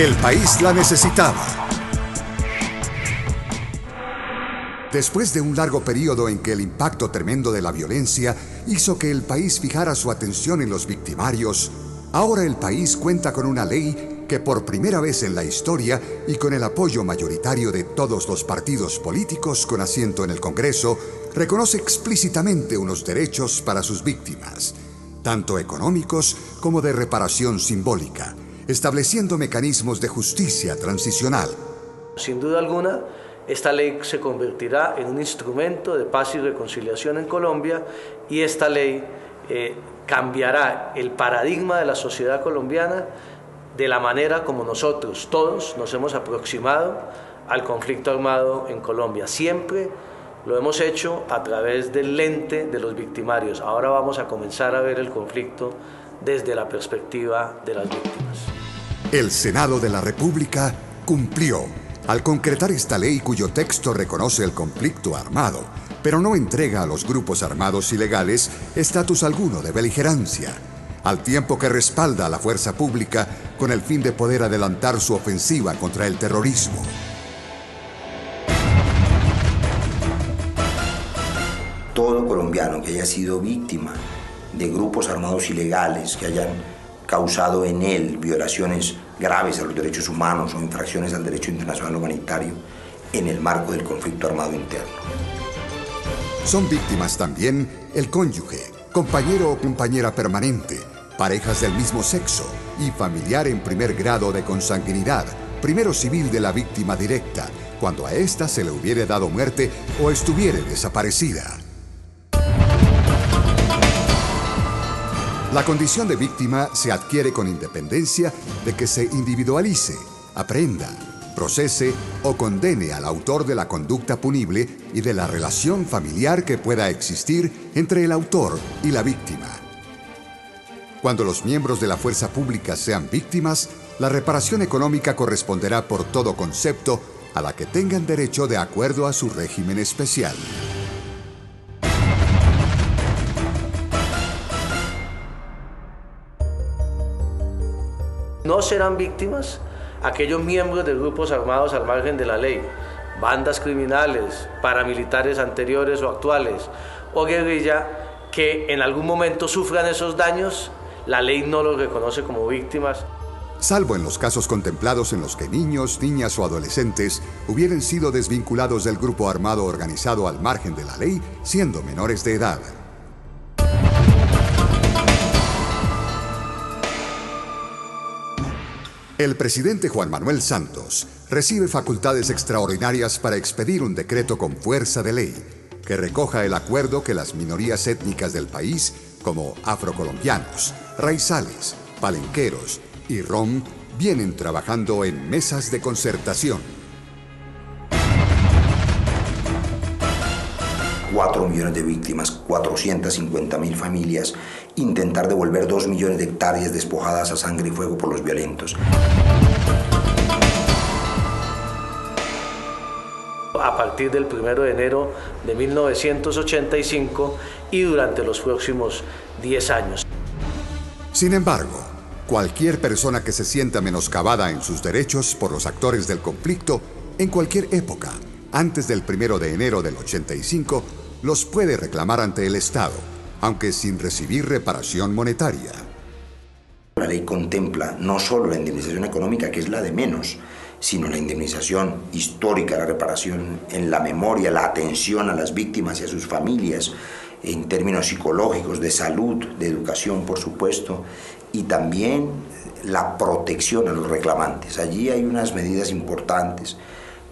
El país la necesitaba. Después de un largo periodo en que el impacto tremendo de la violencia hizo que el país fijara su atención en los victimarios, ahora el país cuenta con una ley que por primera vez en la historia y con el apoyo mayoritario de todos los partidos políticos con asiento en el Congreso, reconoce explícitamente unos derechos para sus víctimas, tanto económicos como de reparación simbólica, estableciendo mecanismos de justicia transicional. Sin duda alguna, esta ley se convertirá en un instrumento de paz y reconciliación en Colombia y esta ley cambiará el paradigma de la sociedad colombiana de la manera como nosotros todos nos hemos aproximado al conflicto armado en Colombia. Siempre lo hemos hecho a través del lente de los victimarios. Ahora vamos a comenzar a ver el conflicto desde la perspectiva de las víctimas. El Senado de la República cumplió al concretar esta ley cuyo texto reconoce el conflicto armado, pero no entrega a los grupos armados ilegales estatus alguno de beligerancia, al tiempo que respalda a la fuerza pública con el fin de poder adelantar su ofensiva contra el terrorismo. Todo colombiano que haya sido víctima de grupos armados ilegales, que hayan causado en él violaciones graves a los derechos humanos o infracciones al derecho internacional humanitario en el marco del conflicto armado interno. Son víctimas también el cónyuge, compañero o compañera permanente, parejas del mismo sexo y familiar en primer grado de consanguinidad, primero civil de la víctima directa, cuando a ésta se le hubiere dado muerte o estuviere desaparecida. La condición de víctima se adquiere con independencia de que se individualice, aprenda, procese o condene al autor de la conducta punible y de la relación familiar que pueda existir entre el autor y la víctima. Cuando los miembros de la fuerza pública sean víctimas, la reparación económica corresponderá por todo concepto a la que tengan derecho de acuerdo a su régimen especial. No serán víctimas aquellos miembros de grupos armados al margen de la ley, bandas criminales, paramilitares anteriores o actuales, o guerrilla que en algún momento sufran esos daños. La ley no los reconoce como víctimas. Salvo en los casos contemplados en los que niños, niñas o adolescentes hubieran sido desvinculados del grupo armado organizado al margen de la ley, siendo menores de edad. El presidente Juan Manuel Santos recibe facultades extraordinarias para expedir un decreto con fuerza de ley que recoja el acuerdo que las minorías étnicas del país, como afrocolombianos, raizales, palenqueros y rom, vienen trabajando en mesas de concertación. 4 millones de víctimas, 450.000 familias, intentar devolver 2 millones de hectáreas despojadas a sangre y fuego por los violentos. A partir del 1 de enero de 1985 y durante los próximos 10 años. Sin embargo, cualquier persona que se sienta menoscabada en sus derechos por los actores del conflicto, en cualquier época, antes del 1 de enero del 85, los puede reclamar ante el Estado, aunque sin recibir reparación monetaria. La ley contempla no solo la indemnización económica, que es la de menos, sino la indemnización histórica, la reparación en la memoria, la atención a las víctimas y a sus familias, en términos psicológicos, de salud, de educación, por supuesto, y también la protección a los reclamantes. Allí hay unas medidas importantes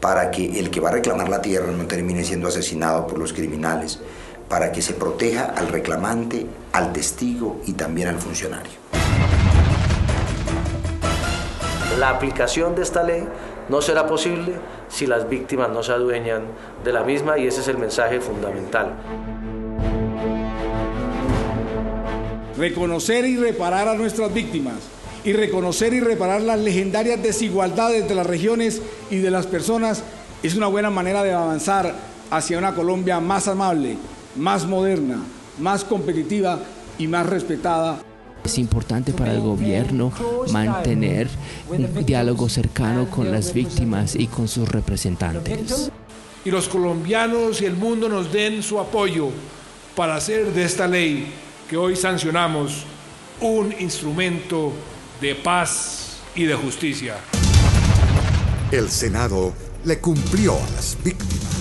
para que el que va a reclamar la tierra no termine siendo asesinado por los criminales, para que se proteja al reclamante, al testigo y también al funcionario. La aplicación de esta ley no será posible si las víctimas no se adueñan de la misma, y ese es el mensaje fundamental. Reconocer y reparar a nuestras víctimas, y reconocer y reparar las legendarias desigualdades de las regiones y de las personas es una buena manera de avanzar hacia una Colombia más amable, más moderna, más competitiva y más respetada. Es importante para el gobierno mantener un diálogo cercano con las víctimas y con sus representantes. Y los colombianos y el mundo nos den su apoyo para hacer de esta ley que hoy sancionamos un instrumento de paz y de justicia. El Senado le cumplió a las víctimas.